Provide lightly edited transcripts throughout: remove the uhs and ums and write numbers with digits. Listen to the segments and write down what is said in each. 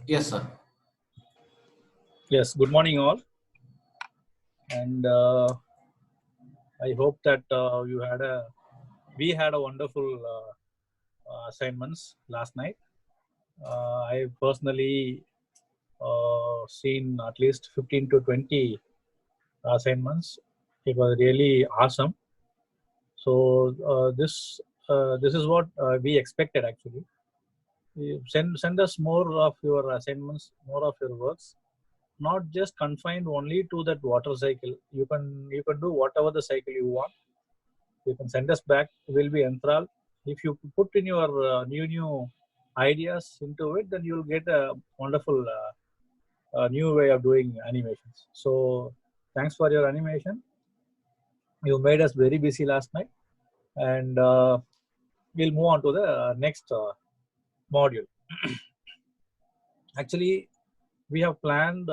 Yes, sir. Yes, good morning all, and I hope that we had a wonderful assignments last night. I personally seen at least 15 to 20 assignments. It was really awesome. So this is what we expected actually. You send us more of your assignments, more of your works, not just confined only to that water cycle. You can do whatever the cycle you want. You can send us back. We'll be enthralled. If you put in your new ideas into it, then you'll get a wonderful new way of doing animations. So thanks for your animation. You made us very busy last night, and we'll move on to the next module. Actually, we have planned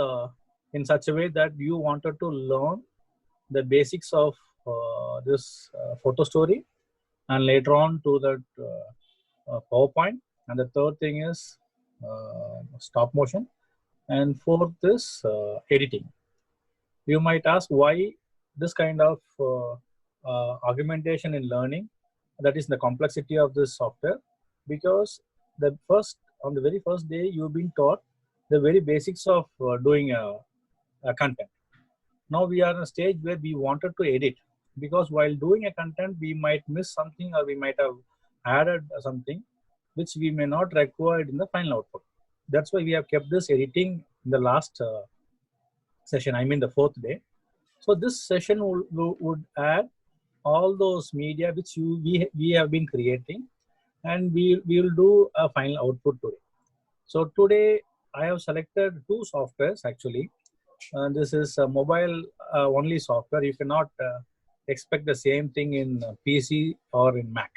in such a way that you wanted to learn the basics of this photo story, and later on to that PowerPoint. And the third thing is stop motion, and fourth is editing. You might ask why this kind of augmentation in learning, that is the complexity of this software, because on the very first day you've been taught the very basics of doing a content. Now we are in a stage where we wanted to edit, because while doing a content we might miss something, or we might have added something which we may not require in the final output. That's why we have kept this editing in the last session, I mean the fourth day. So this session would add all those media which we have been creating, and we will do a final output today. So today I have selected two softwares actually. This is a mobile only software. You cannot expect the same thing in PC or in Mac.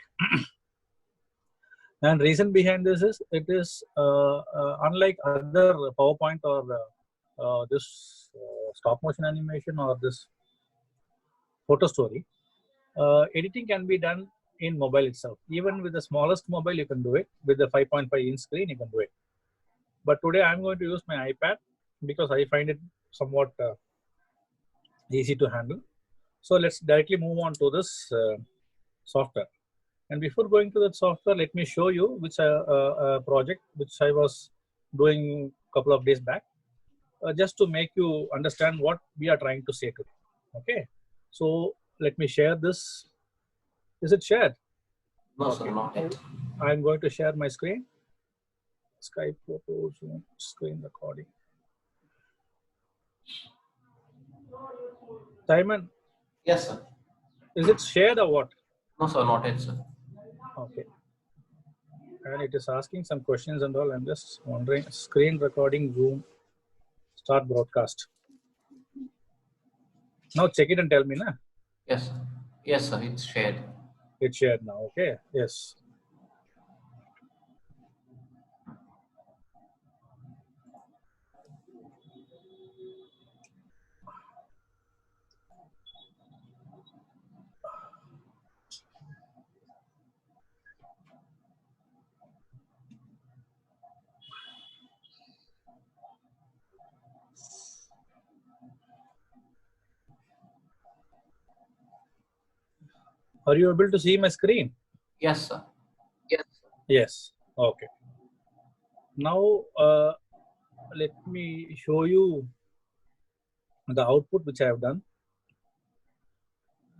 And reason behind this is it is unlike other PowerPoint or this stop motion animation or this photo story. Editing can be done in mobile itself. Even with the smallest mobile, you can do it. With the 5.5 inch screen, you can do it. But today I'm going to use my iPad because I find it somewhat easy to handle. So let's directly move on to this software. And before going to that software, let me show you which project which I was doing a couple of days back, just to make you understand what we are trying to say today. Okay. So let me share this. Is it shared? No, okay. Sir, not yet. I'm going to share my screen. Skype photo, Zoom, screen recording. Simon? Yes, sir. Is it shared or what? No, sir, not yet, sir. Okay. And it is asking some questions and all. I'm just wondering. Screen recording, Zoom, start broadcast. Now check it and tell me, na? Yes, sir. Yes, sir. It's shared. It's shared now. Okay. Yes. Are you able to see my screen? Yes, sir. Yes. Yes. Okay. Now, let me show you the output which I have done.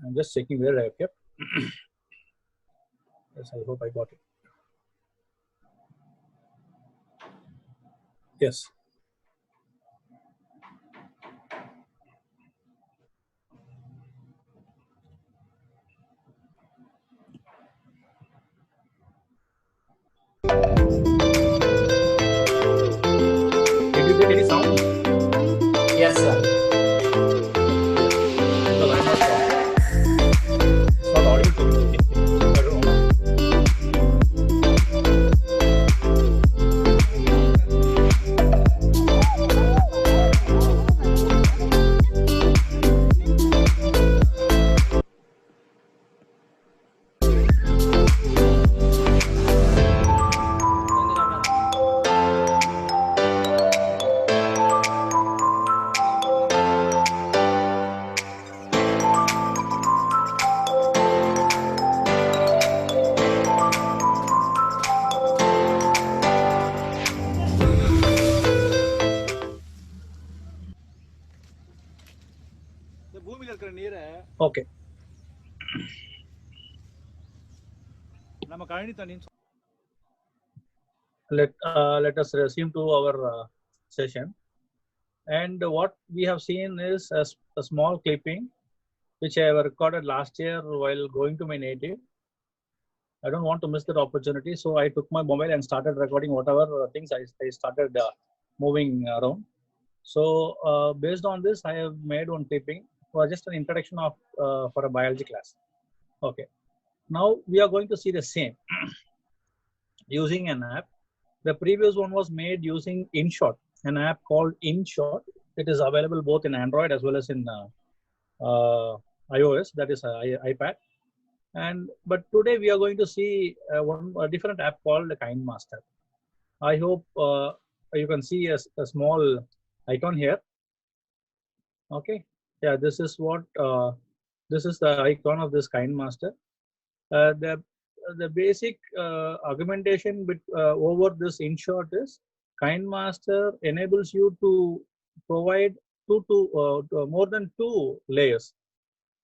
I'm just checking where I have kept. Yes, I hope I got it. Yes. Did you get any sound? Yes, sir. Because I'm not sure. It's not audible to me. I don't know. Let us resume to our session. And what we have seen is a small clipping which I have recorded last year while going to my native. I don't want to miss that opportunity, so I took my mobile and started recording whatever things I started moving around. So based on this, I have made one clipping for just an introduction of for a biology class. Okay. Now we are going to see the same using an app. The previous one was made using InShot, an app called InShot. It is available both in Android as well as in iOS, that is iPad. But today we are going to see a different app called the KindMaster. I hope you can see a small icon here. Okay, yeah, this is what this is the icon of this KindMaster. The basic argumentation over this InShot is KindMaster enables you to provide more than two layers.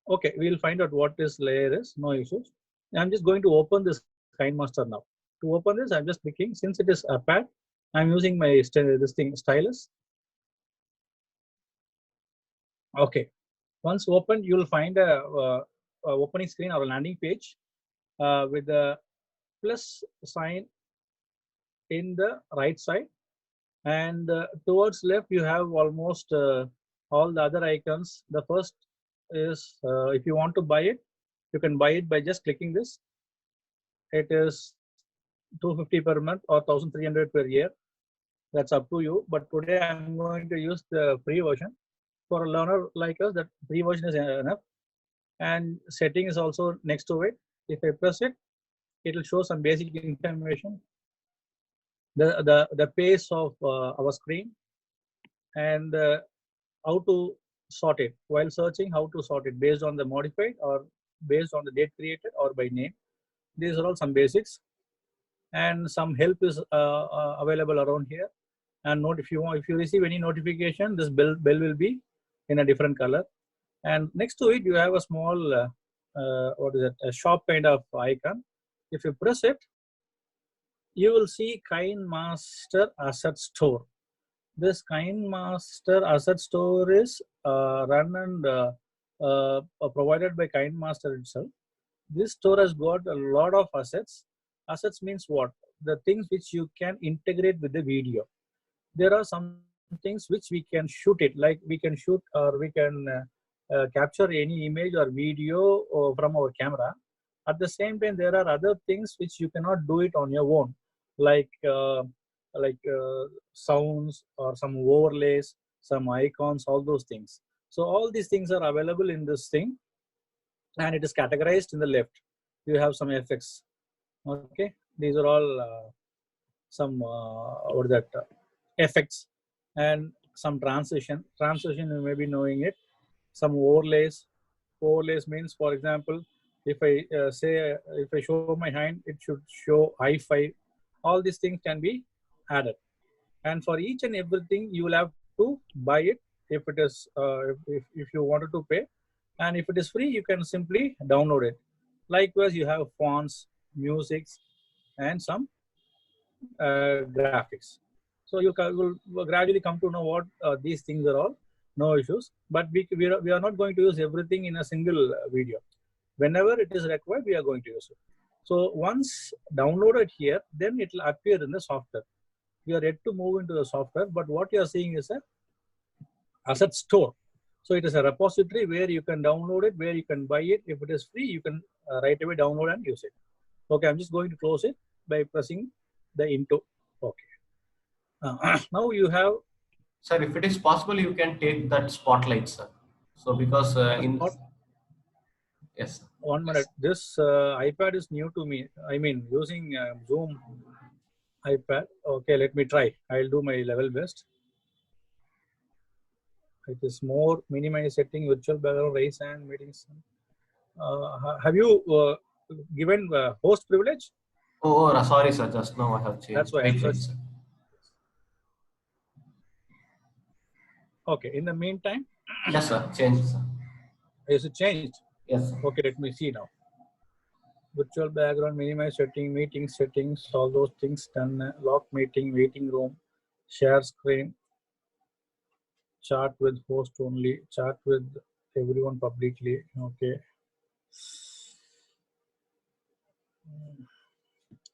Okay, we'll find out what this layer is. No issues. I'm just going to open this KindMaster now. To open this, I'm just clicking. Since it is a pad, I'm using my stylus. Okay. Once opened, you'll find a opening screen or a landing page with the plus sign in the right side, and towards left you have almost all the other icons. The first is if you want to buy it, you can buy it by just clicking this. It is $250 per month or $1,300 per year. That's up to you. But today I'm going to use the free version. For a learner like us, that free version is enough. And setting is also next to it. If I press it, it will show some basic information. The pace of our screen, and how to sort it while searching, how to sort it based on the modified or based on the date created or by name. These are all some basics, and some help is available around here. And note, if you receive any notification, this bell will be in a different color. And next to it, you have a small what is it, a shop kind of icon. If you press it, you will see KindMaster Asset Store. This KindMaster Asset Store is run and provided by KindMaster itself. This store has got a lot of assets. Assets means what? The things which you can integrate with the video. There are some things which we can shoot it, like we can shoot or we can capture any image or video from our camera. At the same time, there are other things which you cannot do it on your own, like sounds or some overlays, some icons, all those things. So all these things are available in this thing, and it is categorized in the left. You have some effects. Okay, these are all some what is that effects, and some transition. Transition, you may be knowing it. Some overlays. Overlays means, for example, if I if I show my hand, it should show hi-fi. All these things can be added, and for each and everything you will have to buy it if it is if you wanted to pay, and if it is free, you can simply download it. Likewise, you have fonts, musics, and some graphics. So you will gradually come to know what these things are all. No issues. But we are not going to use everything in a single video. Whenever it is required, we are going to use it. So once downloaded here, then it will appear in the software. We are yet to move into the software, but what you are seeing is a asset store. So it is a repository where you can download it, where you can buy it. If it is free, you can right away download and use it. Okay, I'm just going to close it by pressing the into. Okay. Now you have. Sir, if it is possible, you can take that spotlight, sir. So because yes. Sir. 1 minute. This iPad is new to me. I mean, using Zoom iPad. Okay, let me try. I'll do my level best. It is more minimize setting, virtual background, raise and meetings. Have you given host privilege? Oh, sorry, sir. Just now I have changed. That's why. Wait, sir. Okay. In the meantime. Yes, sir. Changed, sir. Is it changed? Yes, sir. Okay. Let me see now. virtual background, minimize setting, meeting settings, all those things done. Lock meeting, waiting room, share screen, chat with host only, chat with everyone publicly. Okay.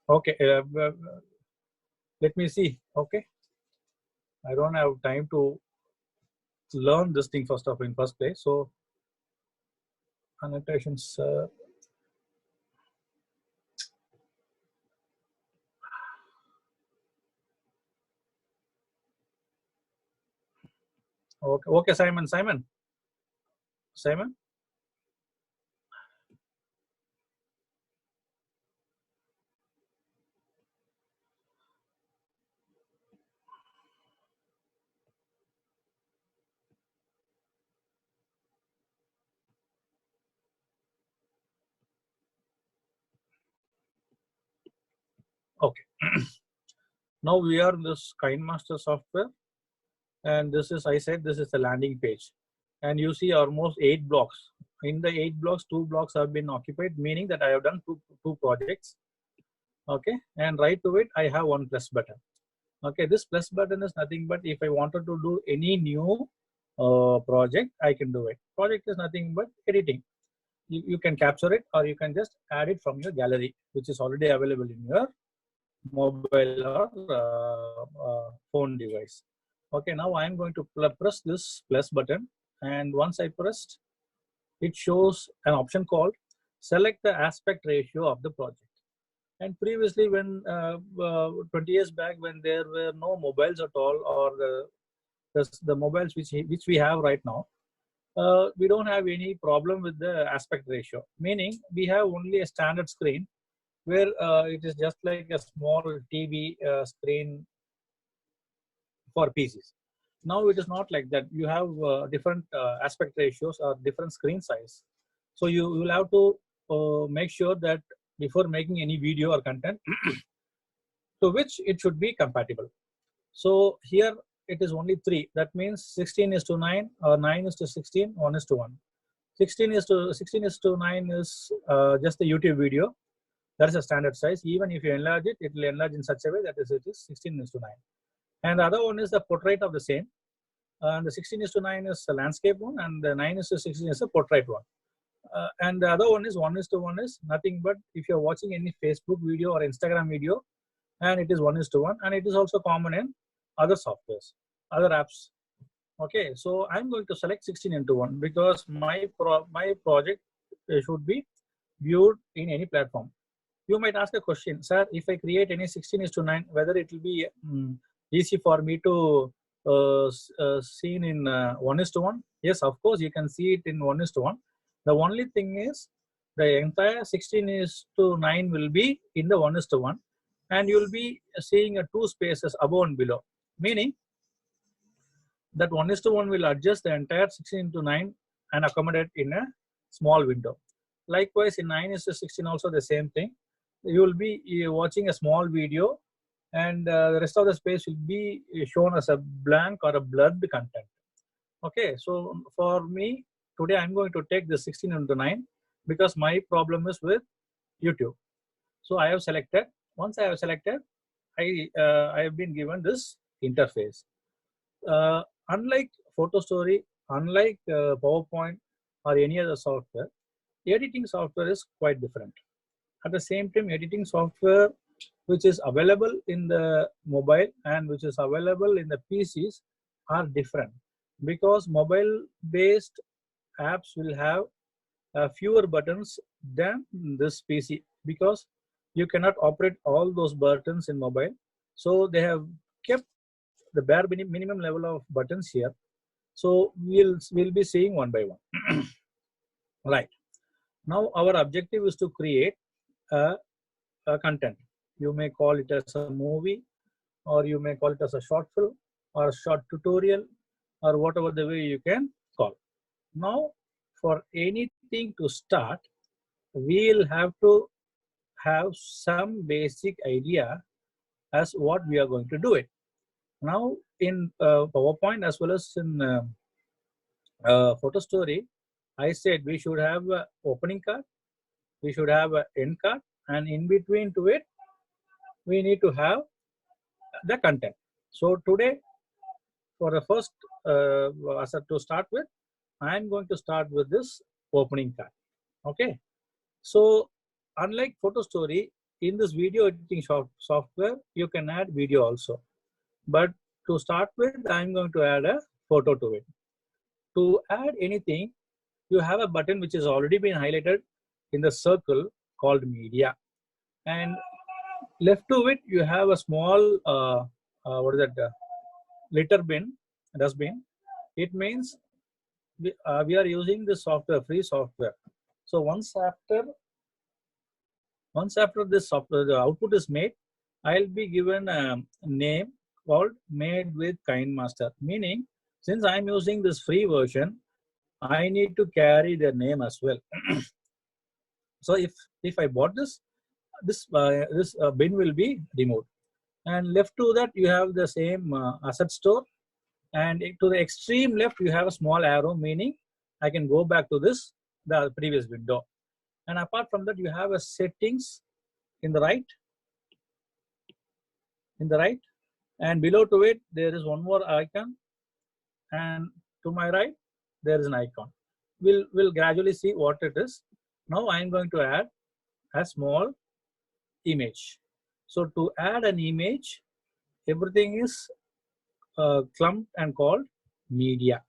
Okay. Let me see. Okay. I don't have time to learn this thing first of in first place. So annotations. Okay. Okay. Simon. Okay. Now we are in this KineMaster software, and this is, I said, this is the landing page, and you see almost 8 blocks. In the 8 blocks, 2 blocks have been occupied, meaning that I have done two projects. Okay, and right to it, I have one plus button. Okay, this plus button is nothing but if I wanted to do any new project, I can do it. Project is nothing but editing. You can capture it, or you can just add it from your gallery, which is already available in your mobile or phone device. Okay, now I am going to press this plus button, and once I pressed, it shows an option called select the aspect ratio of the project. And previously, when 20 years back, when there were no mobiles at all, or the mobiles which we have right now, we don't have any problem with the aspect ratio, meaning we have only a standard screen where it is just like a small TV screen for PCs. Now it is not like that. You have different aspect ratios or different screen size. So you will have to make sure that before making any video or content, to which it should be compatible. So here it is only 3. That means 16:9 or 9:16, 1:1. 16:9 is just the YouTube video. That is a standard size. Even if you enlarge it, it will enlarge in such a way that it is 16:9. And the other one is the portrait of the same. And the 16:9 is the landscape one, and the 9:16 is the portrait one. And the other one is 1:1 is nothing but if you're watching any Facebook video or Instagram video, and it is 1:1, and it is also common in other softwares, other apps. Okay, so I'm going to select 16:1 because my project should be viewed in any platform. You might ask a question, sir, if I create any 16:9, whether it will be easy for me to seen in 1:1? Yes, of course, you can see it in 1:1. The only thing is the entire 16:9 will be in the 1:1, and you'll be seeing 2 spaces above and below, meaning that 1:1 will adjust the entire 16:9 and accommodate in a small window. Likewise, in 9:16 also the same thing. You will be watching a small video, and the rest of the space will be shown as a blank or a blurred content. Okay, so for me today, I'm going to take the 16:9 because my problem is with YouTube. So I have selected. Once I have selected, I have been given this interface. Unlike Photo Story, unlike PowerPoint or any other software, editing software is quite different. At the same time, editing software which is available in the mobile and which is available in the PCs are different, because mobile-based apps will have fewer buttons than this PC, because you cannot operate all those buttons in mobile. So they have kept the bare minimum level of buttons here. So we'll be seeing one by one. Right. Now our objective is to create a content. You may call it as a movie, or you may call it as a short film or a short tutorial, or whatever the way you can call. Now, for anything to start, we'll have to have some basic idea as what we are going to do it. Now, in PowerPoint as well as in Photo Story, I said we should have opening card, we should have an end card, and in between to it, we need to have the content. So today, for the first asset to start with, I am going to start with this opening card. Okay. So unlike Photo Story, in this video editing software, you can add video also. But to start with, I'm going to add a photo to it. To add anything, you have a button which has already been highlighted in the circle called media. And left to it, you have a small, what is that, litter bin, dustbin. It means we are using the software, free software. So once after this software, the output is made, I'll be given a name called Made with KineMaster. Meaning, since I'm using this free version, I need to carry their name as well. So if I bought this bin will be removed. And left to that, you have the same asset store. And to the extreme left, you have a small arrow, meaning I can go back to the previous window. And apart from that, you have a settings in the right. And below to it, there is one more icon. And to my right, there is an icon. We'll gradually see what it is. Now I'm going to add a small image. So to add an image, everything is clumped and called media.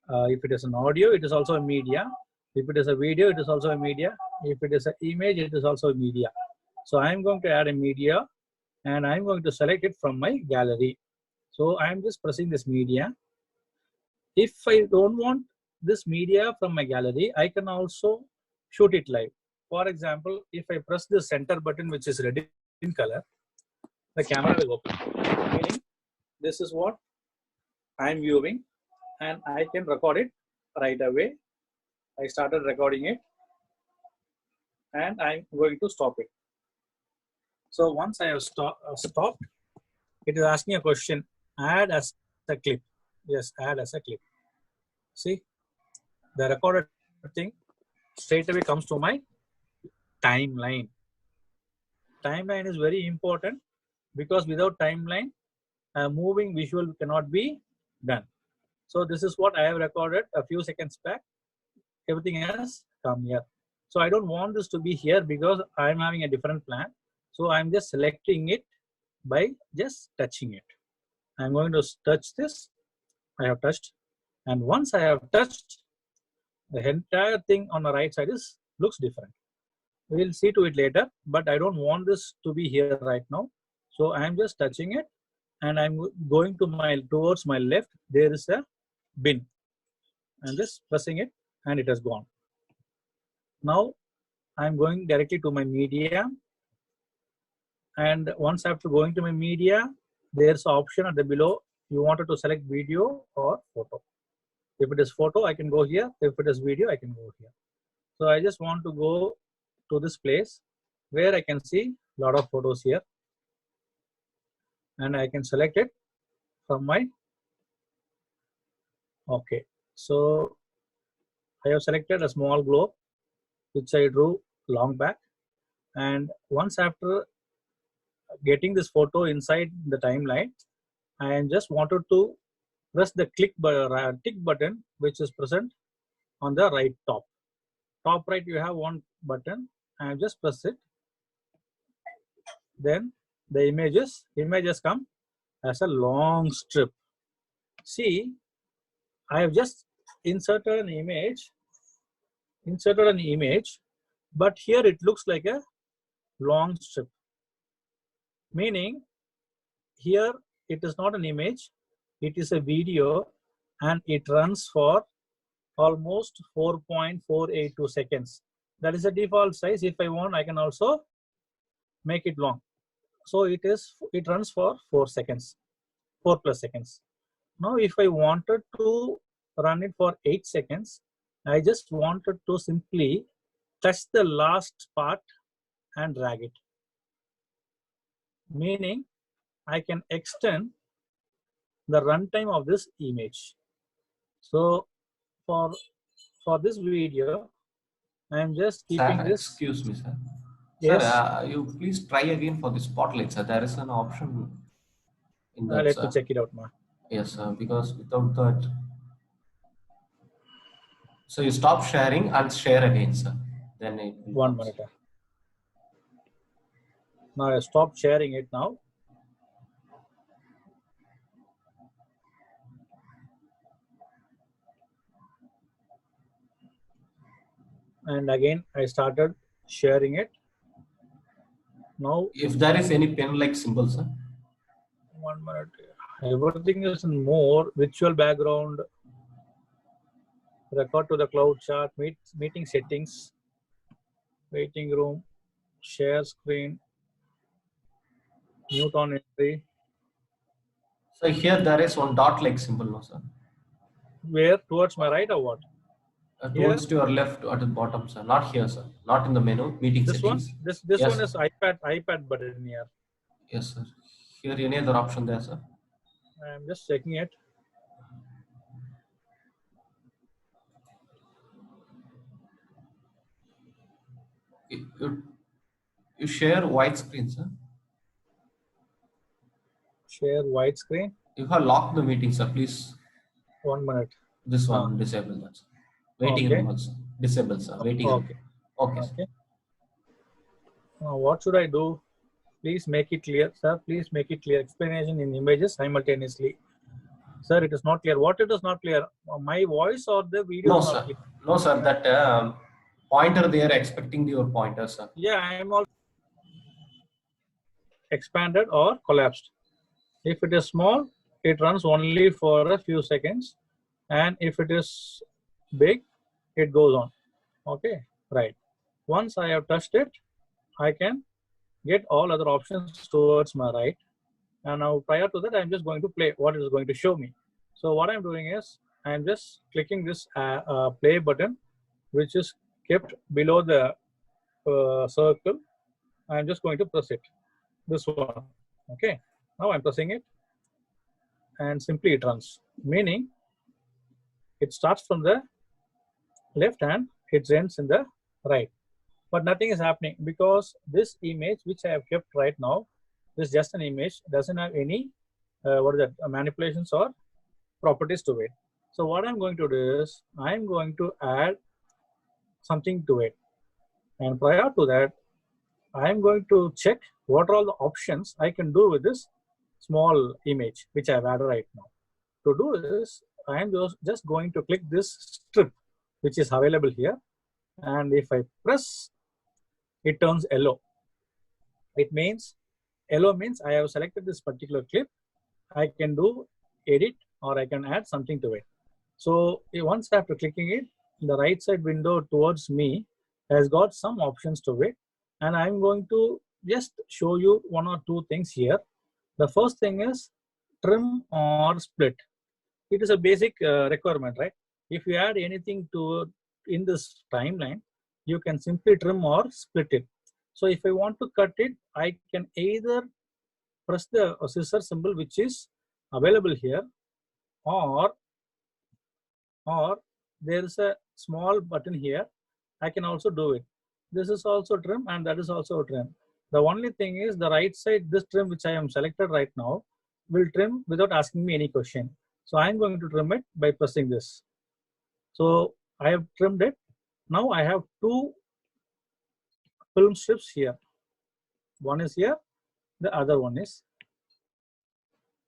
If it is an audio, it is also a media. If it is a video, it is also a media. If it is an image, it is also a media. So I'm going to add a media, and I'm going to select it from my gallery. So I'm just pressing this media. If I don't want this media from my gallery, I can also shoot it live. For example, if I press the center button, which is red in color, the camera will open. Meaning, this is what I'm viewing, and I can record it right away. I started recording it, and I'm going to stop it. So once I have stopped, it is asking a question, add as a clip. Yes, add as a clip. See, the recorded thing straight away comes to my timeline. Timeline is very important because without timeline, moving visual cannot be done. So this is what I have recorded a few seconds back. Everything has come here. So I don't want this to be here because I'm having a different plan. So I'm just selecting it by just touching it. I'm going to touch this. I have touched. And once I have touched, the entire thing on the right side looks different. We'll see to it later, but I don't want this to be here right now. So I'm just touching it, and I'm going to towards my left. There is a bin. I'm just pressing it, and it has gone. Now I'm going directly to my media, and once after going to my media, there's an option at the below. You wanted to select video or photo. If it is photo, I can go here. If it is video, I can go here. So I just want to go to this place where I can see a lot of photos here, and I can select it from my. Okay, so I have selected a small globe which I drew long back, and once after getting this photo inside the timeline, I just wanted to press the tick button which is present on the right top right. You have one button, and just press it. Then the images come as a long strip. See, I have just inserted an image, but here it looks like a long strip. Meaning, here it is not an image, it is a video, and it runs for almost 4.482 seconds. That is the default size. If I want, I can also make it long. So it runs for 4 seconds, 4+ seconds. Now, if I wanted to run it for 8 seconds, I just wanted to simply touch the last part and drag it. Meaning, I can extend the runtime of this image. So for this video, I am just Sir, keeping this. excuse me, sir. Yes. Sir, you please try again for the spotlight, sir. There is an option in that, Let me sir. check it out, ma. Yes, sir. Because without that, so you stop sharing and share again, sir. Then it will One come. minute. Now I stopped sharing it now. And again, I started sharing it. Now, If there is any pen-like symbol, sir. 1 minute. Everything is in more virtual background, record to the cloud chart, meeting settings, waiting room, share screen, mute on entry. So here there is one dot-like symbol, no, sir. Where? Towards my right or what? Towards to your left at the bottom, sir. Not here, sir. Not in the menu. Meeting This one? settings. This Yes. one is iPad button here. Yes, sir. Here any other option there, sir? I'm just checking it. You share widescreen, sir. Share widescreen. You have locked the meeting, sir. Please. 1 minute. This one disable that. Sir. Waiting Okay. room also. Disable, sir. Waiting Okay. room. Okay. Okay. Now what should I do? Please make it clear, sir. Please make it clear. Explanation in images simultaneously. Sir, it is not clear. What it is not clear? My voice or the video No, is not sir. clear? No, sir. That pointer they are expecting your pointer, sir. Yeah, I am also expanded or collapsed. If it is small, it runs only for a few seconds. And if it is big, it goes on. Okay, right. Once I have touched it, I can get all other options towards my right. And now prior to that, I'm just going to play what it is going to show me. So what I'm doing is I'm just clicking this play button, which is kept below the circle. I'm just going to press it, this one. Okay, now I'm pressing it and simply it runs, meaning it starts from the left and it ends in the right. But nothing is happening because this image which I have kept right now is just an image, doesn't have any manipulations or properties to it. So what I'm going to do is I'm going to add something to it, and prior to that I'm going to check what are all the options I can do with this small image which I've added right now. To do this, I'm just going to click this strip which is available here, and if I press, it turns yellow. It means yellow means I have selected this particular clip. I can do edit or I can add something to it. So once after clicking it, the right side window towards me has got some options to it, and I'm going to just show you one or two things here. The first thing is trim or split. It is a basic requirement, right? If you add anything to in this timeline, you can simply trim or split it. So if I want to cut it, I can either press the scissor symbol which is available here, or there is a small button here. I can also do it. This is also trim and that is also trim. The only thing is the right side, this trim which I am selected right now, will trim without asking me any question. So I'm going to trim it by pressing this. So I have trimmed it. Now I have two film strips here. One is here, the other one is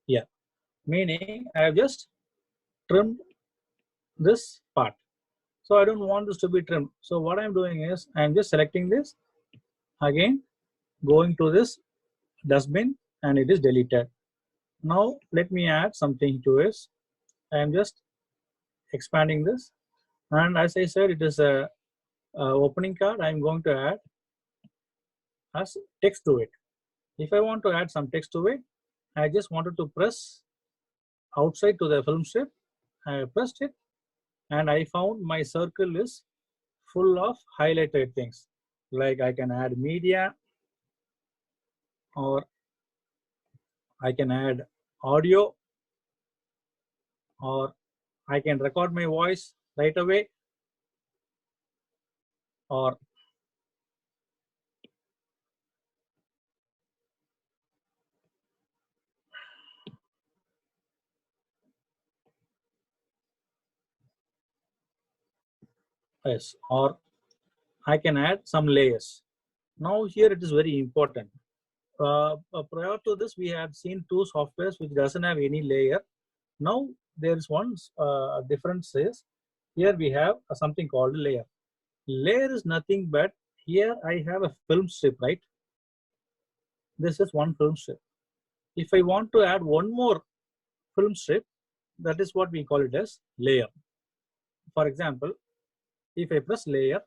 here. Meaning I have just trimmed this part. So I don't want this to be trimmed. So what I'm doing is I'm just selecting this, again going to this dustbin, and it is deleted. Now let me add something to it. I'm just expanding this, and as I said, it is a opening card. I'm going to add as text to it. If I want to add some text to it, I just wanted to press outside to the film strip. I pressed it, and I found my circle is full of highlighted things. Like I can add media, or I can add audio, or I can record my voice right away. or yes, or I can add some layers. Now here it is very important. Prior to this, we had seen two softwares which doesn't have any layer. Now there is one difference is here we have something called layer. Layer is nothing but here I have a film strip, right? This is one film strip. If I want to add one more film strip, that is what we call it as layer. For example, if I press layer,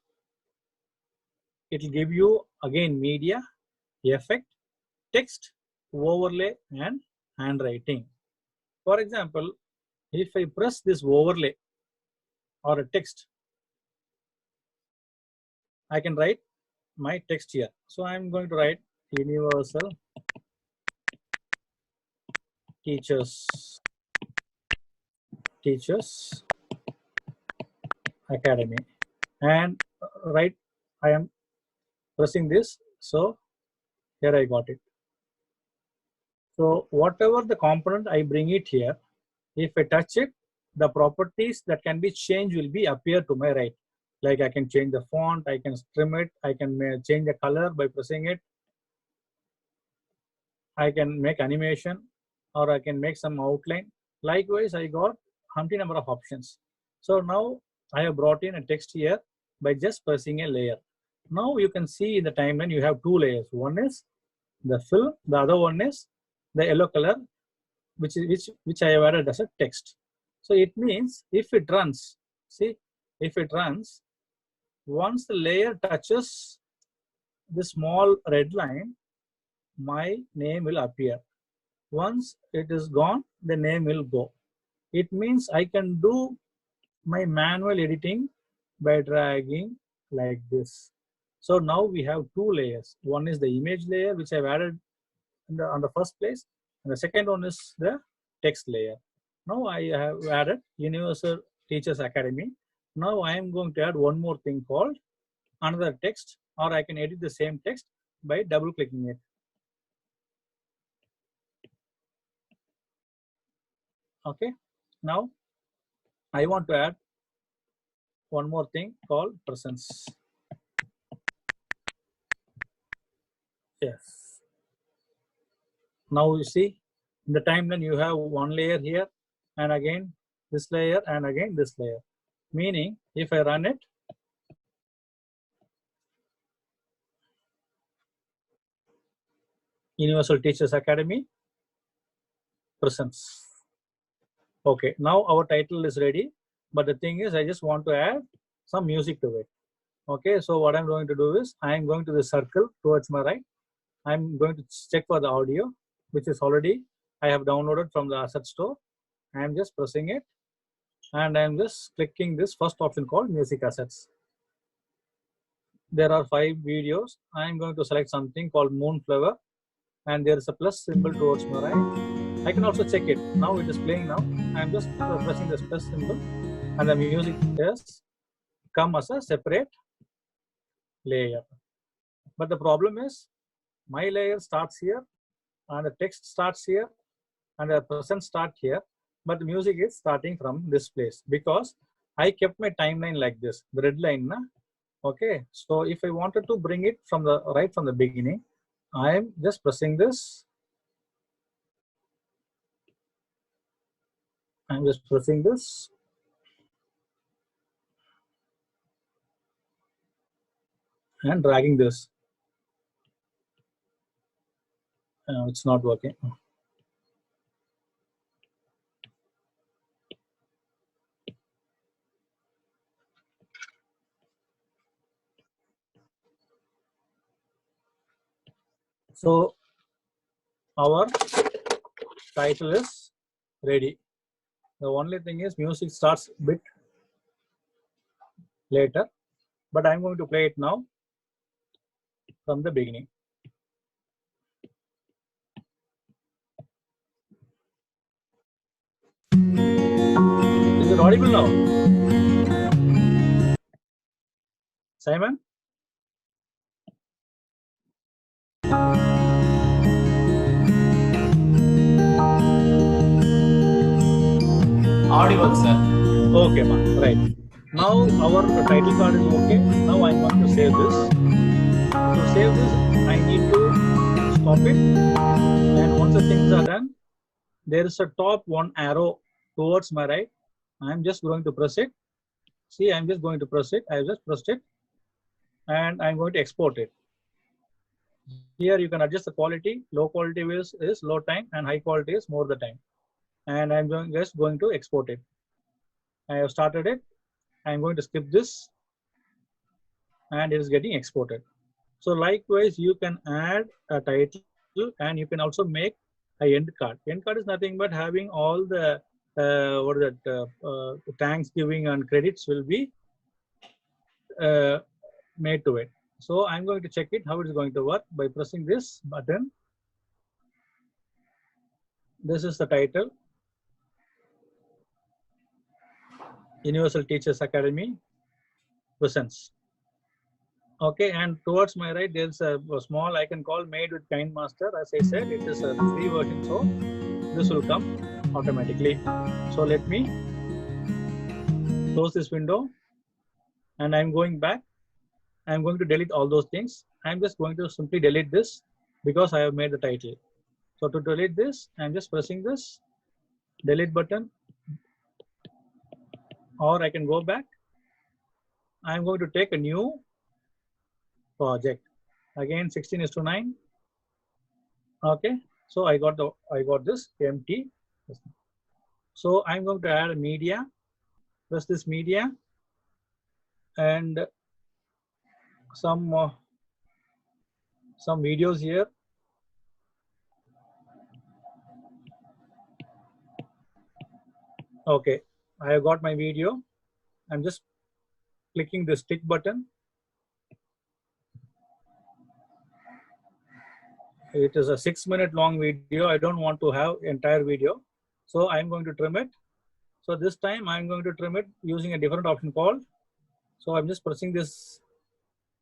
it will give you again media, effect, text, overlay, and handwriting. For example, if I press this overlay or a text, I can write my text here. So I'm going to write Universal Teachers Academy, and right, I am pressing this. So here I got it. So whatever the component I bring it here, if I touch it, the properties that can be changed will be appear to my right. Like I can change the font, I can trim it, I can change the color by pressing it. I can make animation, or I can make some outline. Likewise, I got umpty number of options. So now I have brought in a text here by just pressing a layer. Now you can see in the timeline you have two layers. One is the fill, the other one is the yellow color, which I have added as a text. So it means if it runs, see, if it runs, once the layer touches the small red line, my name will appear. Once it is gone, the name will go. It means I can do my manual editing by dragging like this. So now we have two layers. One is the image layer, which I've added on the first place, and the second one is the text layer. Now I have added Universal Teachers Academy. Now I am going to add one more thing called another text, or I can edit the same text by double clicking it. Okay, now I want to add one more thing called presence. Yes. Now you see in the timeline you have one layer here, and again this layer, and again this layer. Meaning if I run it, Universal Teachers Academy, presence. Okay, now our title is ready, but the thing is I just want to add some music to it. Okay, so what I'm going to do is I am going to the circle towards my right. I'm going to check for the audio, which is already I have downloaded from the asset store. I'm just pressing it, and I'm just clicking this first option called music assets. There are 5 videos. I'm going to select something called Moonflower, and there is a plus symbol towards my right. I can also check it. Now it is playing now. I'm just pressing this plus symbol, and the music has come as a separate layer. But the problem is my layer starts here, and the text starts here, and the present start here, but the music is starting from this place because I kept my timeline like this, the red line. Okay, so if I wanted to bring it from the right from the beginning, I am just pressing this. I'm just pressing this. And dragging this. It's not working. So our title is ready. The only thing is music starts a bit later, but I'm going to play it now from the beginning. Is it audible now? Simon? audible, sir. Okay, ma. Right. Now our title card is okay. Now I'm going to save this. To save this, I need to stop it. And once the things are done, there is a top one arrow towards my right. I'm just going to press it. See, I'm just going to press it. I just pressed it. And I'm going to export it. Here you can adjust the quality. Low quality is low time and high quality is more the time. And I'm just going to export it. I have started it. I'm going to skip this and it is getting exported. So likewise, you can add a title and you can also make a end card. End card is nothing but having all the Thanksgiving and credits will be made to it. So I'm going to check it how it is going to work by pressing this button. This is the title. Universal Teachers Academy presents. Okay, and towards my right, there's a small icon called Made with KineMaster. As I said, it is a free version, so this will come automatically. So let me close this window and I'm going back. I'm going to delete all those things. I'm just going to simply delete this because I have made the title. So to delete this, I'm just pressing this delete button, or I can go back. I'm going to take a new project. Again, 16:9. Okay, so I got this empty. So I'm going to add a media. Press this media and some videos here. Okay, I have got my video. I'm just clicking the stick button. It is a 6-minute long video. I don't want to have entire video. So I'm going to trim it. So this time I'm going to trim it using a different option called. So I'm just pressing this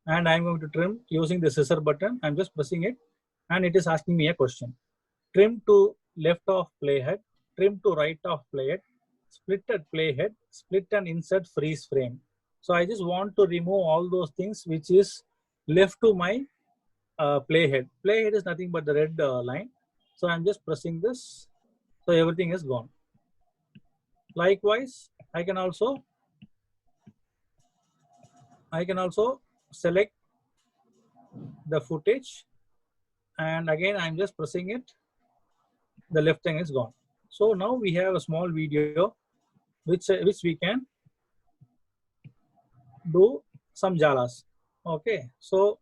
and I'm going to trim using the scissor button. I'm just pressing it and it is asking me a question. Trim to left of playhead, trim to right of playhead, split at playhead, split and insert freeze frame. So I just want to remove all those things which is left to my playhead. Playhead is nothing but the red line. So I'm just pressing this. So everything is gone. Likewise, I can also select the footage and again I'm just pressing it. The left thing is gone. So now we have a small video which we can do some jalas. Okay, so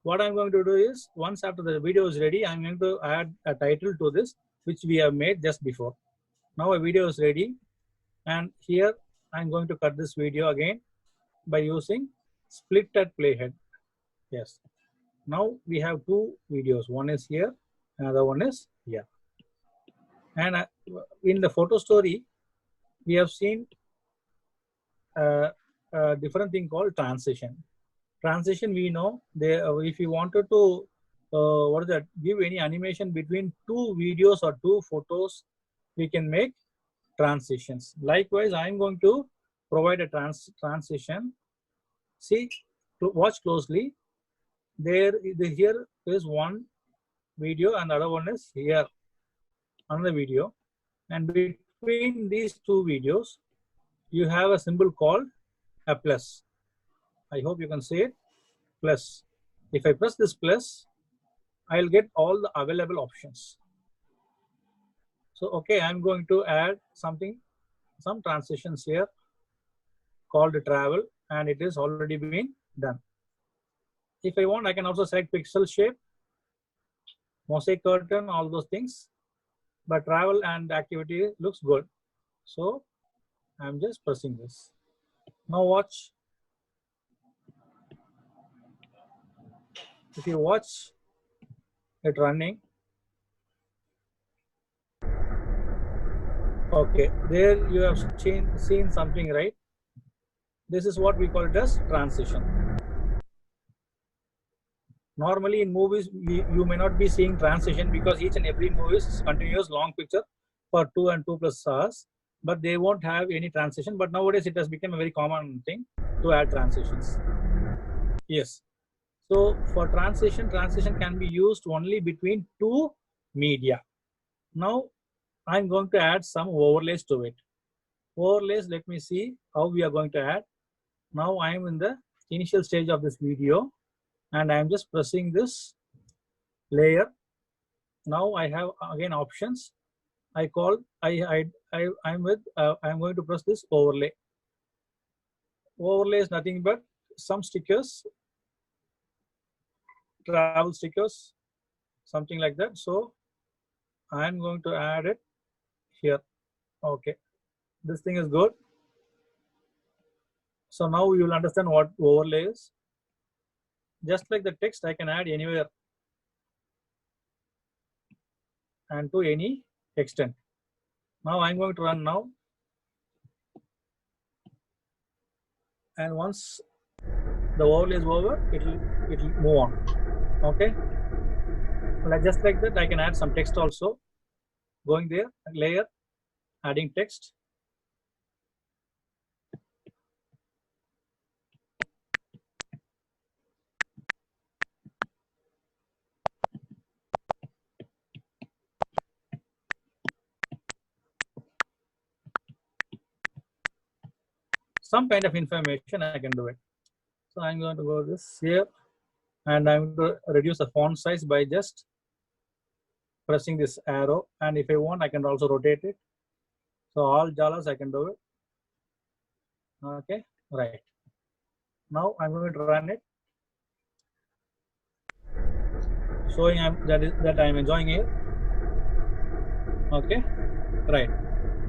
what I'm going to do is once after the video is ready, I'm going to add a title to this which we have made just before. Now a video is ready and here I'm going to cut this video again by using split at playhead. Yes. Now we have two videos. One is here, another one is here. And in the photo story, we have seen a different thing called transition. Transition, we know if you wanted to give any animation between two videos or two photos, we can make transitions. Likewise, I'm going to provide a transition. See, watch closely. Here is one video and the other one is here, another video. And between these two videos, you have a symbol called a plus. I hope you can see it, plus. If I press this plus, I'll get all the available options. So, okay, I'm going to add some transitions here called travel, and it is already been done. If I want, I can also select pixel shape, mosaic curtain, all those things. But travel and activity looks good. So I'm just pressing this. Now watch. If you watch it running, okay, there you have seen something, right? This is what we call it as transition. Normally in movies, you may not be seeing transition because each and every movie is continuous long picture for 2 and 2+ hours. but they won't have any transition. But nowadays it has become a very common thing to add transitions. Yes. So for transition can be used only between two media. Now I'm going to add some overlays to it. Overlays, let me see how we are going to add. Now I am in the initial stage of this video and I am just pressing this layer. Now I have again options. I'm going to press this overlay. Overlay is nothing but some stickers, travel stickers, something like that. So I'm going to add it here. Okay, this thing is good. So now you will understand what overlay is. Just like the text, I can add anywhere and to any extent. Now I'm going to run now. And once the overlay is over, it will move on. Okay. Just like that, I can add some text also. Going there, layer, adding text. Some kind of information I can do it. So I'm going to go this here and I'm going to reduce the font size by just pressing this arrow. And if I want, I can also rotate it. So all jalas I can do it. Okay, right. Now I'm going to run it. Showing that I'm enjoying it. Okay, right.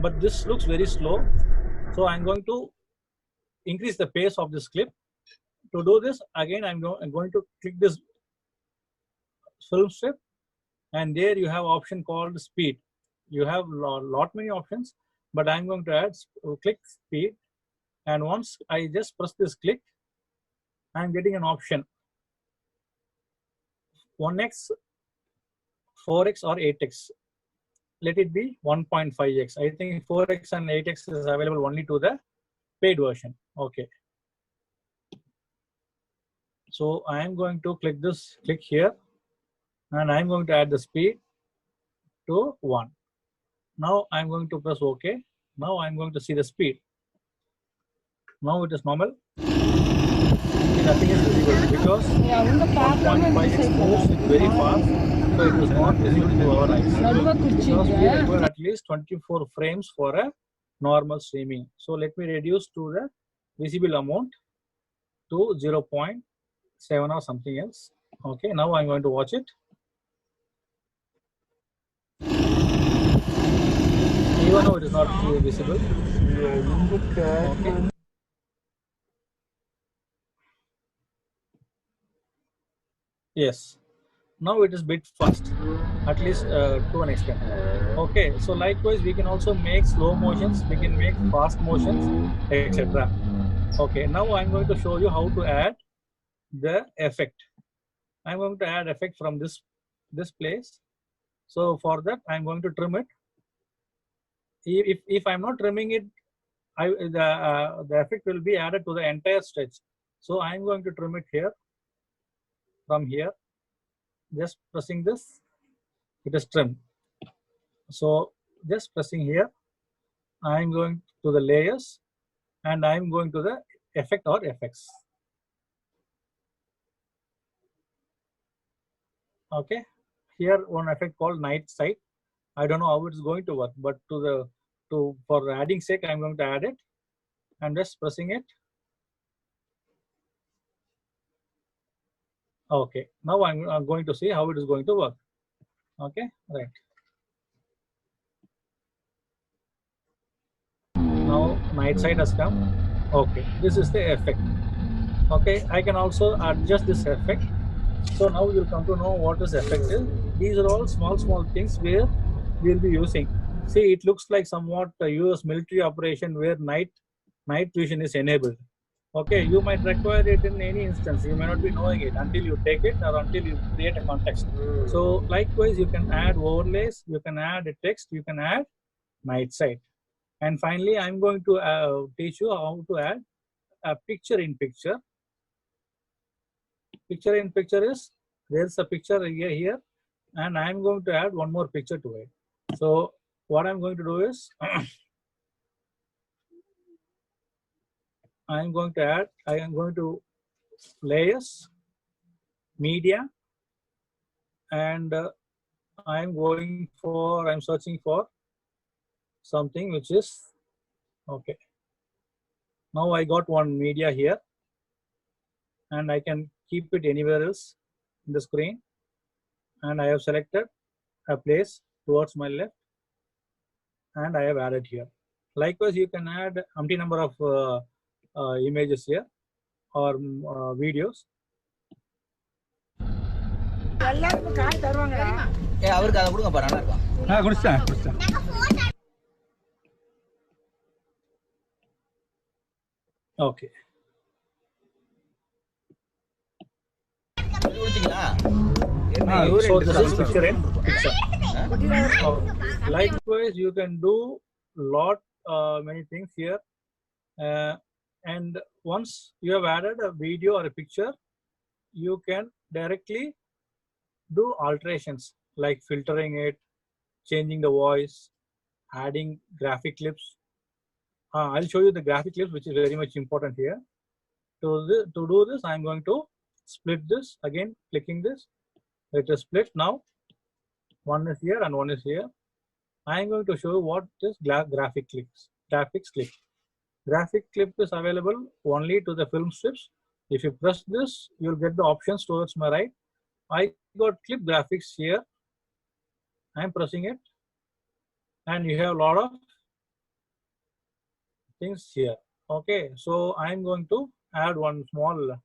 But this looks very slow. So I'm going to increase the pace of this clip. To do this, again, I'm going to click this film strip, and there you have option called speed. You have lot many options, but I'm going to add click speed. And once I just press this click, I'm getting an option 1x, 4x, or 8x. Let it be 1.5x. I think 4x and 8x is available only to the paid version. Okay. So I am going to click here, and I'm going to add the speed to 1. Now I'm going to press OK. Now I'm going to see the speed. Now it is normal. Nothing is visible because 1.5x moves very fast, so it is not visible to our eyes. Because we require at least 24 frames for a normal streaming. So let me reduce to the visible amount to 0.7 or something else. Okay, now I'm going to watch it. Even though it is not visible. Okay. Yes. Now it is bit fast, at least to an extent. Okay, so likewise we can also make slow motions, we can make fast motions, etc. Okay, now I'm going to show you how to add the effect. I'm going to add effect from this place. So for that, I'm going to trim it. If I'm not trimming it, the effect will be added to the entire stretch. So I'm going to trim it here, from here. Just pressing this, it is trimmed. So just pressing here, I'm going to the layers, and I'm going to the effect or effects. Okay, here one effect called night sight. I don't know how it's going to work, but for adding sake, I'm going to add it. I'm just pressing it. Okay, now I'm going to see how it is going to work. Okay, right. Now night sight has come. Okay, this is the effect. Okay, I can also adjust this effect. So now you'll come to know what is effect is. These are all small things where we'll be using. See, it looks like somewhat a US military operation where night vision is enabled. Okay, you might require it in any instance. You may not be knowing it until you take it or until you create a context. So likewise, you can add overlays, you can add a text, you can add night sight. And finally, I'm going to teach you how to add a picture in picture. Picture in picture is, there's a picture here, and I'm going to add one more picture to it. So what I'm going to do is, I am going to layers, media, and I'm searching for something which is, okay. Now I got one media here, and I can keep it anywhere else in the screen. And I have selected a place towards my left, and I have added here. Likewise, you can add umpty number of images here or videos. Okay. So this is picture in picture. Likewise, you can do many things here. And once you have added a video or a picture, you can directly do alterations like filtering it, changing the voice, adding graphic clips. I'll show you the graphic clips, which is very much important here. To do this, I'm going to split this again, clicking this. It is split now. One is here and one is here. I'm going to show you what is graphic clips. Graphics clip. Graphic clip is available only to the film strips. If you press this, you'll get the options towards my right. I got clip graphics here. I'm pressing it, and you have a lot of things here. Okay, so I'm going to add one small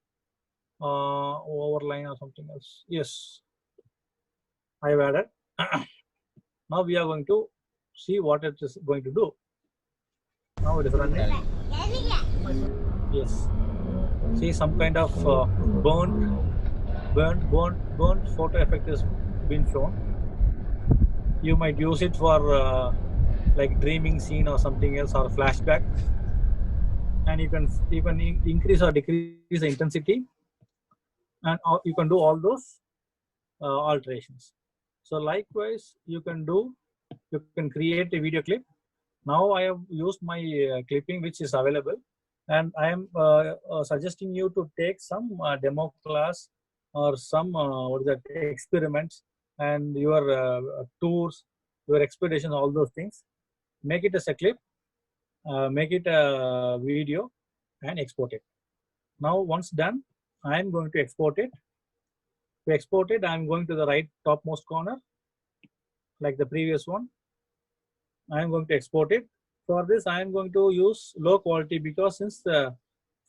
overline or something else. Yes, I've added. Now we are going to see what it is going to do. Now it is running. Yes. See, some kind of burnt photo effect has been shown. You might use it for like dreaming scene or something else, or flashback. And you can increase or decrease the intensity, and you can do all those alterations. So likewise, you can create a video clip. Now I have used my clipping which is available, and I am suggesting you to take some demo class or some experiments and your tours, your expeditions, all those things. Make it as a clip, make it a video, and export it. Now once done, I am going to export it. To export it, I am going to the right topmost corner, like the previous one. I am going to export it. For this, I am going to use low quality, because since the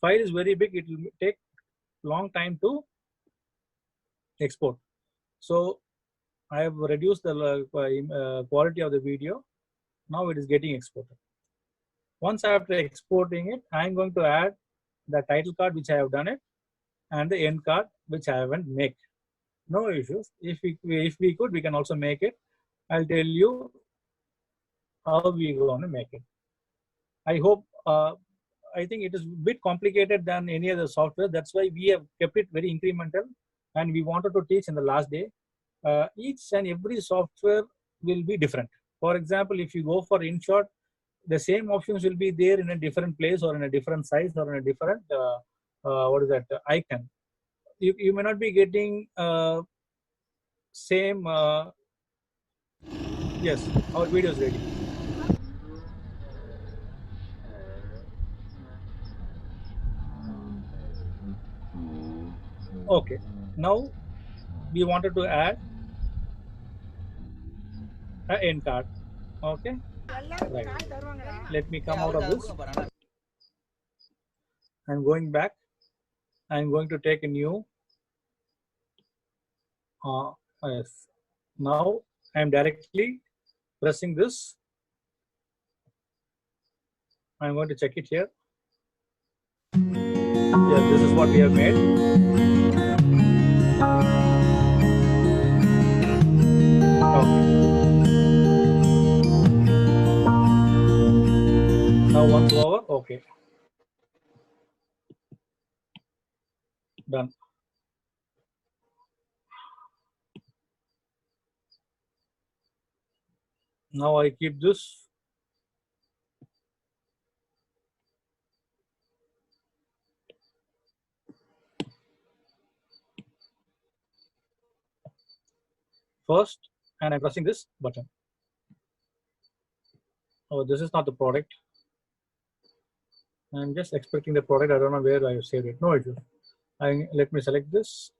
file is very big, it will take long time to export. So I have reduced the quality of the video. Now it is getting exported. Once after exporting it, I am going to add the title card which I have done it, and the end card which I haven't made. No issues. If we could, we can also make it. I'll tell you how we're going to make it. I hope, I think it is a bit complicated than any other software. That's why we have kept it very incremental, and we wanted to teach in the last day. Each and every software will be different. For example, if you go for InShot, the same options will be there in a different place or in a different size or in a different icon. You may not be getting same. Yes, our video is ready. Okay, now we wanted to add an end card. Okay, right. Let me come out of this. I'm going back. I'm going to take a new. Yes. Now I'm directly pressing this. I'm going to check it here. Yes, this is what we have made. Okay. Now once over, okay, done. Now I keep this. First, and I'm pressing this button. Oh, this is not the product. I'm just expecting the product. I don't know where I have saved it. No, it is. Let me select this,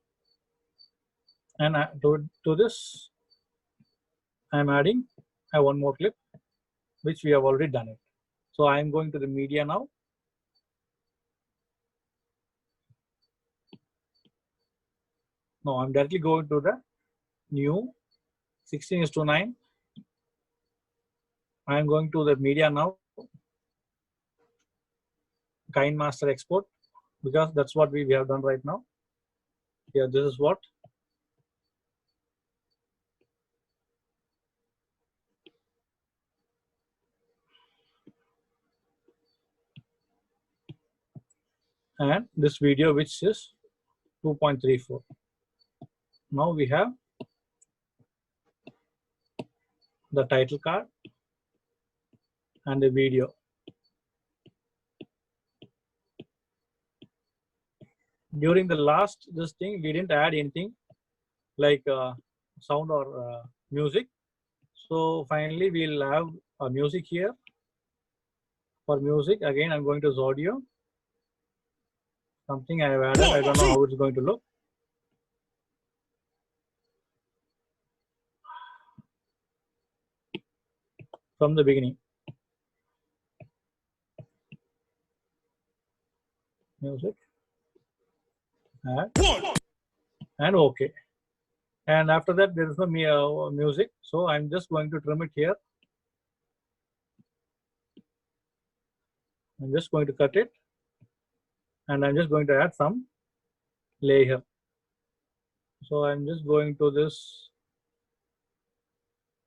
and to this, I'm adding one more clip, which we have already done it. So I'm going to the media now. No, I'm directly going to the new 16:9. I'm going to the media now. KineMaster export, because that's what we have done right now. Yeah, this is what. And this video, which is 2.34. Now we have the title card and the video. During the last this thing, we didn't add anything like sound or music. So finally, we'll have a music here. For music, again, I'm going to audio. Something I have added. I don't know how it's going to look. From the beginning. Music. And okay. And after that, there is no music. So I'm just going to trim it here. I'm just going to cut it. And I'm just going to add some layer. So I'm just going to this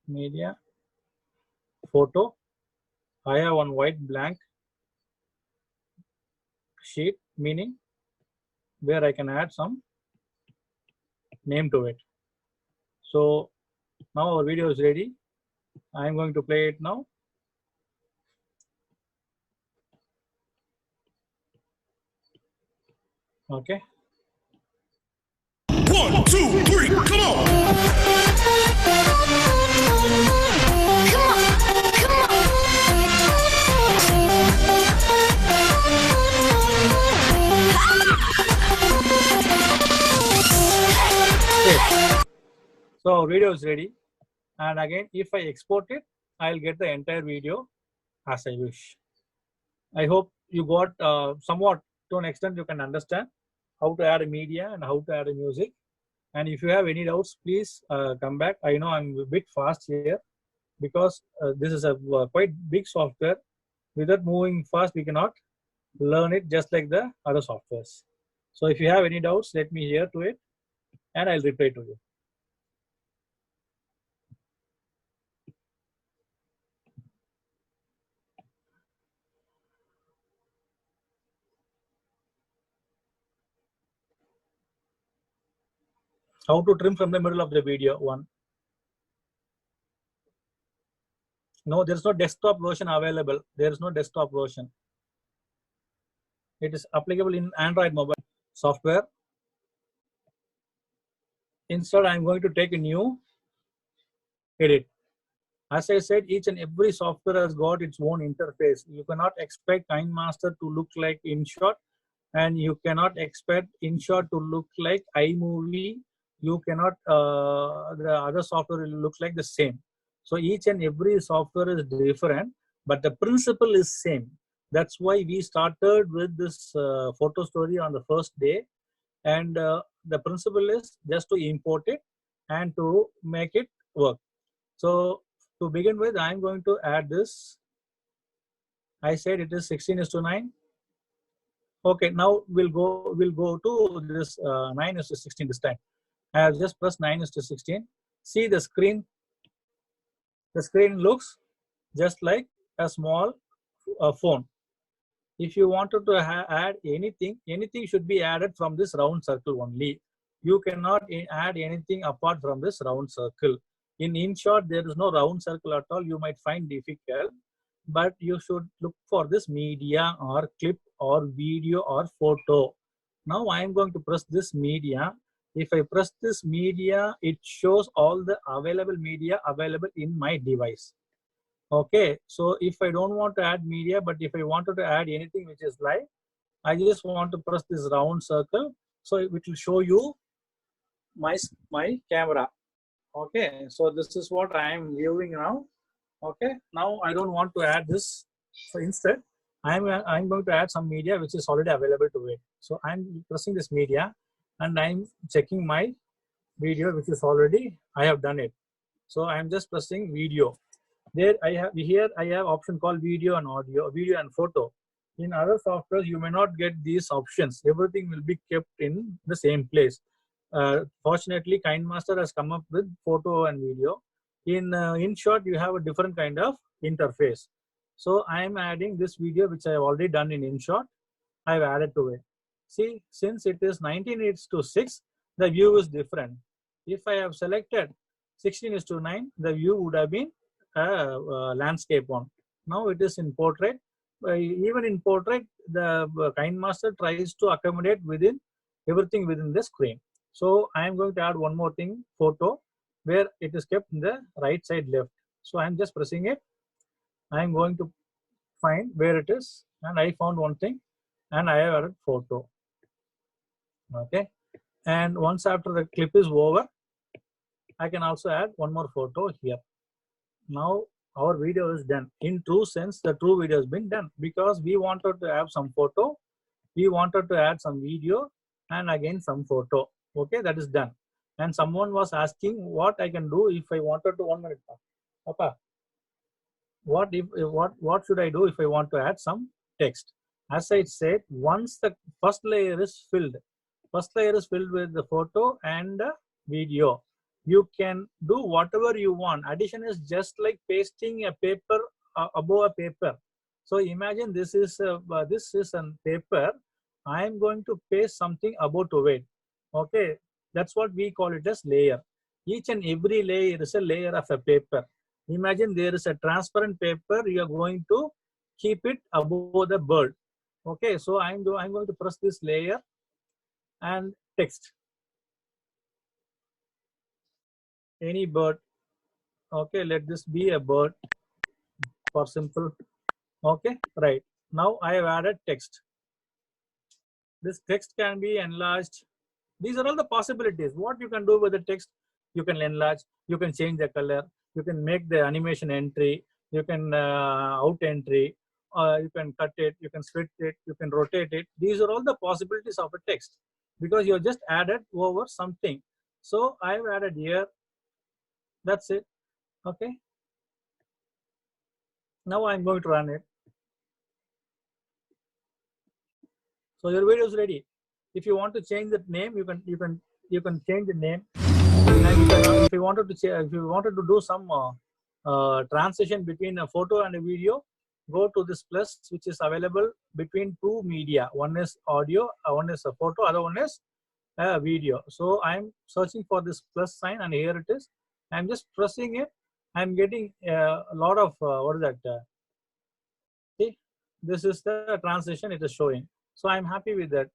media photo. I have one white blank sheet, meaning where I can add some name to it. So now our video is ready. I'm going to play it now. Okay. 1, 2, 3, come on! So our video is ready. And again, if I export it, I'll get the entire video as I wish. I hope you got somewhat to an extent you can understand how to add a media and how to add a music. And if you have any doubts, please come back. I know I'm a bit fast here because this is a quite big software. Without moving fast, we cannot learn it just like the other softwares. So if you have any doubts, let me hear to it and I'll reply to you. How to trim from the middle of the video, 1. No, there's no desktop version available. There is no desktop version. It is applicable in Android mobile software. Instead, I'm going to take a new edit. As I said, each and every software has got its own interface. You cannot expect KineMaster to look like InShot, and you cannot expect InShot to look like iMovie. You cannot, the other software will look like the same. So each and every software is different, but the principle is same. That's why we started with this photo story on the first day. And the principle is just to import it and to make it work. So to begin with, I'm going to add this. I said it is 16:9. Okay, now we'll go to this 9:16 this time. I have just pressed 9:16. See the screen. The screen looks just like a small phone. If you wanted to add anything, anything should be added from this round circle only. You cannot add anything apart from this round circle. In short, there is no round circle at all. You might find difficult, but you should look for this media or clip or video or photo. Now I am going to press this media. If I press this media, it shows all the available media available in my device. Okay, so if I don't want to add media, but if I wanted to add anything which is live, I just want to press this round circle. So it will show you my camera. Okay, so this is what I am viewing now. Okay, now I don't want to add this. So instead, I'm going to add some media which is already available to it. So I'm pressing this media and I'm checking my video which is already, I have done it. So I'm just pressing video. Here I have option called video and audio, video and photo. In other softwares, you may not get these options. Everything will be kept in the same place. Fortunately, KineMaster has come up with photo and video. In short, you have a different kind of interface. So I am adding this video which I have already done in InShot. I have added to it. See, since it is 19:6, the view is different. If I have selected 16:9, the view would have been landscape one. Now it is in portrait. Even in portrait, the KineMaster tries to accommodate within everything within the screen. So I am going to add one more thing, photo, where it is kept in the right side left. So I am just pressing it. I am going to find where it is, and I found one thing, and I have added photo. Okay, and once after the clip is over, I can also add one more photo here. Now our video is done. In true sense, the true video has been done because we wanted to have some photo, we wanted to add some video, and again some photo. Okay, that is done. And someone was asking what I can do if I wanted to 1 minute. Papa, what should I do if I want to add some text? As I said, once the first layer is filled with the photo and the video, you can do whatever you want. Addition is just like pasting a paper above a paper. So imagine this is a paper. I am going to paste something above to it. Okay, that's what we call it as layer. Each and every layer is a layer of a paper. Imagine there is a transparent paper. You are going to keep it above the bird. Okay, so I'm going to press this layer and text. Any bird. Okay, let this be a bird for simple. Okay, right. Now I have added text. This text can be enlarged. These are all the possibilities. What you can do with the text, you can enlarge, you can change the color, you can make the animation entry, you can out entry, you can cut it, you can split it, you can rotate it. These are all the possibilities of a text because you have just added over something. So I have added here. That's it. Okay. Now I'm going to run it. So your video is ready. If you want to change the name, you can change the name. And if you wanted to do some transition between a photo and a video, go to this plus, which is available between two media. One is audio, one is a photo, other one is a video. So I'm searching for this plus sign, and here it is. I'm just pressing it. I'm getting a lot of what is that? See, this is the transition it is showing. So I'm happy with that,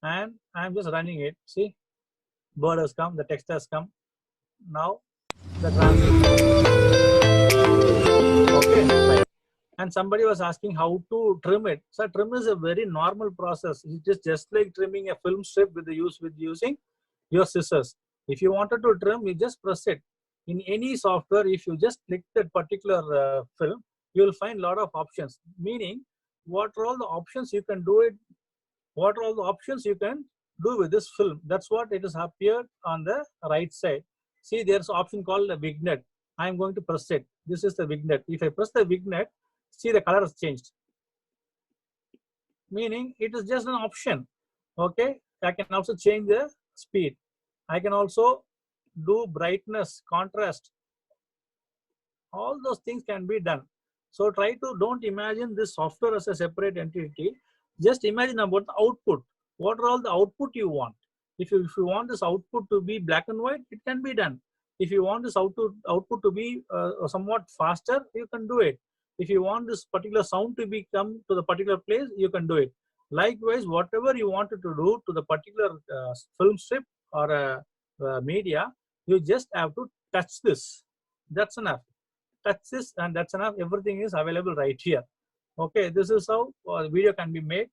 and I'm just running it. See, bird has come, the text has come. Now the transition. Okay, right. And somebody was asking how to trim it. So trim is a very normal process. It is just like trimming a film strip with using your scissors. If you wanted to trim, you just press it. In any software, if you just click that particular film, you will find a lot of options. Meaning, what are all the options you can do it? What are all the options you can do with this film? That's what it has appeared on the right side. See, there's an option called the vignette. I'm going to press it. This is the vignette. If I press the vignette, see the color has changed. Meaning, it is just an option. Okay, I can also change the speed. I can also do brightness, contrast. All those things can be done. So try to don't imagine this software as a separate entity. Just imagine about the output. What are all the output you want? If you want this output to be black and white, it can be done. If you want this output to be somewhat faster, you can do it. If you want this particular sound to come to the particular place, you can do it. Likewise, whatever you wanted to do to the particular film strip or media, you just have to touch this. That's enough. Touch this and that's enough. Everything is available right here. Okay, this is how video can be made.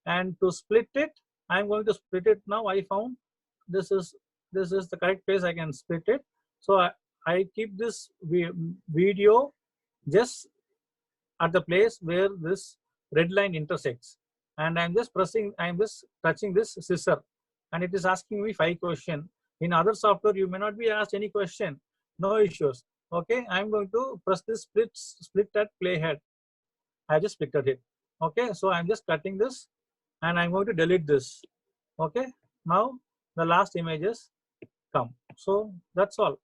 And to split it, I'm going to split it now. I found this is the correct place I can split it. So I keep this video just at the place where this red line intersects. And I'm just touching this scissor. And it is asking me 5 questions. In other software, you may not be asked any question. No issues. Okay, I'm going to press this split at playhead. I just splitted it. Okay, so I'm just cutting this and I'm going to delete this. Okay, now the last images come. So that's all.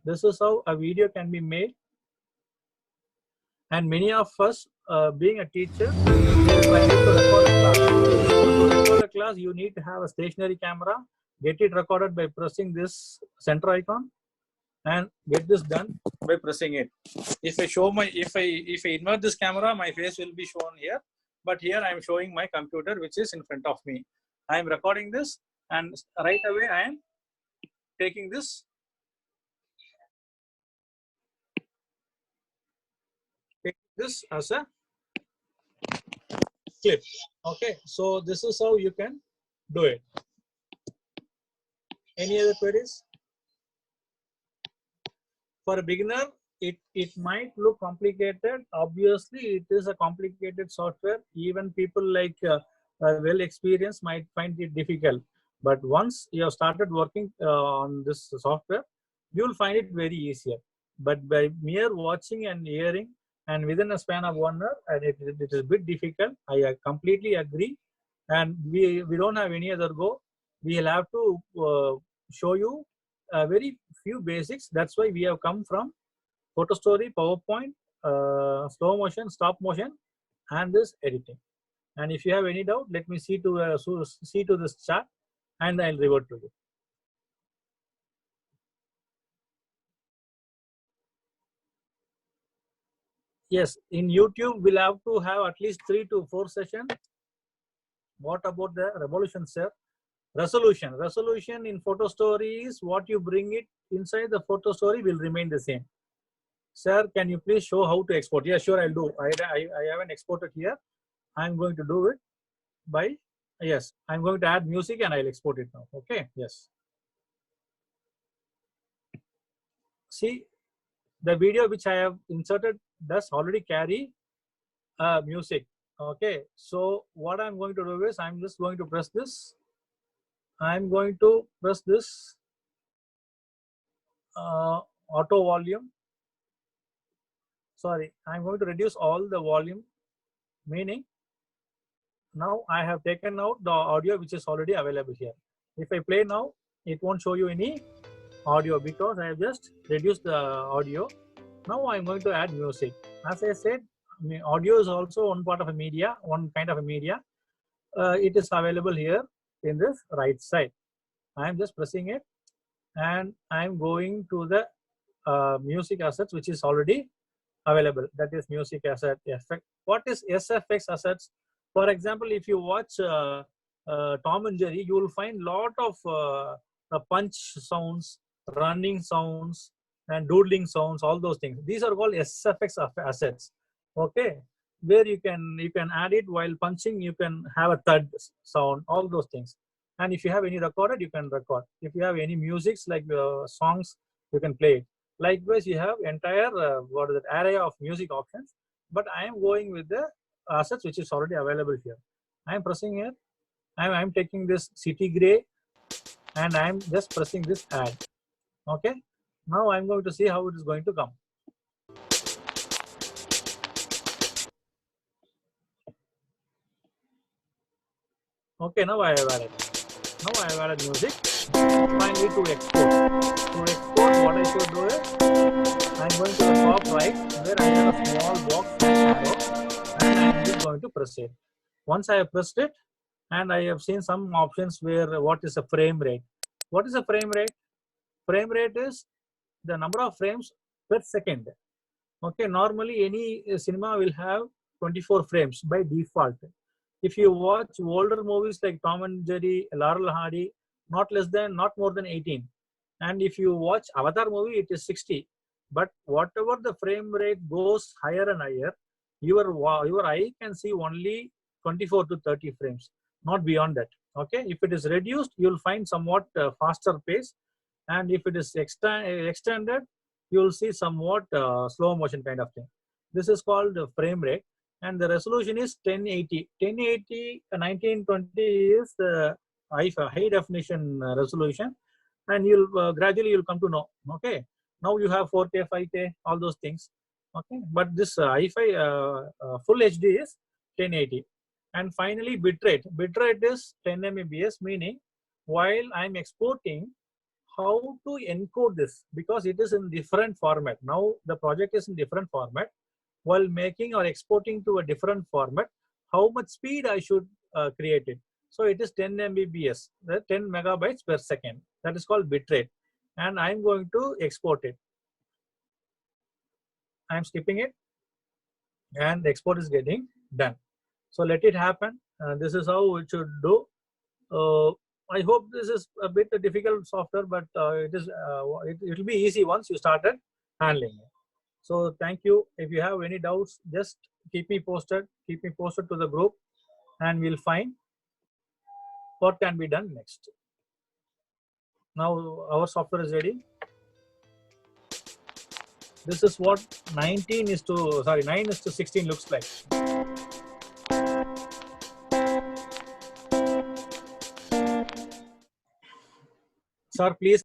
This is how a video can be made. And many of us, being a teacher, trying to record a class. To record a class, you need to have a stationary camera. Get it recorded by pressing this center icon, and get this done by pressing it. If I invert this camera, my face will be shown here. But here I am showing my computer, which is in front of me. I am recording this, and right away I am taking this. This as a clip. Okay, so this is how you can do it. Any other queries? For a beginner, it might look complicated. Obviously, it is a complicated software. Even people like well experienced might find it difficult. But once you have started working on this software, you will find it very easier. But by mere watching and hearing, and within a span of 1 hour, and it is a bit difficult. I completely agree. And we don't have any other go. We'll have to show you very few basics. That's why we have come from Photo Story, PowerPoint, slow motion, stop motion, and this editing. And if you have any doubt, let me see to this chart, and I'll revert to you. Yes, in YouTube, we'll have to have at least 3 to 4 sessions. What about the revolution, sir? Resolution. Resolution in Photo Story is what you bring it inside the Photo Story will remain the same. Sir, can you please show how to export? Yeah, sure, I'll do. I haven't exported here. I'm going to do it by, yes, I'm going to add music and I'll export it now. Okay, yes. See, the video which I have inserted does already carry music. Okay, so what I'm going to do is I'm just going to press this. I'm going to press this auto volume. Sorry, I'm going to reduce all the volume, meaning now I have taken out the audio which is already available here. If I play now, it won't show you any audio because I have just reduced the audio. Now I'm going to add music. As I said, audio is also one part of a media, one kind of a media. It is available here in this right side. I'm just pressing it and I'm going to the music assets which is already available. That is music asset effect. What is SFX assets? For example, if you watch Tom and Jerry, you will find lot of punch sounds, running sounds, and doodling sounds, all those things. These are called SFX assets. Okay, where you can add it while punching, you can have a thud sound, all those things. And if you have any recorded, you can record. If you have any musics like songs, you can play it. Likewise, you have entire array of music options. But I am going with the assets which is already available here. I am pressing here. I am taking this city gray, and I am just pressing this add. Okay. Now I am going to see how it is going to come. Okay, now I have added. Now I have added music. Finally, to export. To export, what I should do is I am going to the top right. where I have a small box arrow, and I'm just going to press it. Once I have pressed it, and I have seen some options where what is a frame rate. What is a frame rate? Frame rate is the number of frames per second. Okay, normally any cinema will have 24 frames by default. If you watch older movies like Tom and Jerry, Laurel Hardy, not more than 18. And if you watch Avatar movie, it is 60. But whatever the frame rate goes higher and higher, your eye can see only 24 to 30 frames, not beyond that. Okay, if it is reduced, you'll find somewhat faster pace, and if it is extended, you'll see somewhat slow motion kind of thing. This is called frame rate, and the resolution is 1080. 1080 1920 is the high definition resolution, and you'll gradually you'll come to know. Okay, now you have 4K, 5K, all those things. Okay, but this full HD is 1080. And finally, bitrate. Bitrate is 10 Mbps, meaning while I'm exporting, how to encode this, because it is in different format. Now the project is in different format. While making or exporting to a different format, how much speed I should create it. So it is 10 Mbps, 10 megabytes per second. That is called bitrate. And I'm going to export it. I'm skipping it, and the export is getting done. So let it happen. This is how it should do. I hope this is a bit difficult software, but it will be easy once you started handling it. So thank you. If you have any doubts, just keep me posted. Keep me posted to the group, and we'll find what can be done next. Now our software is ready. This is what 9 is to 16 looks like. Sir, please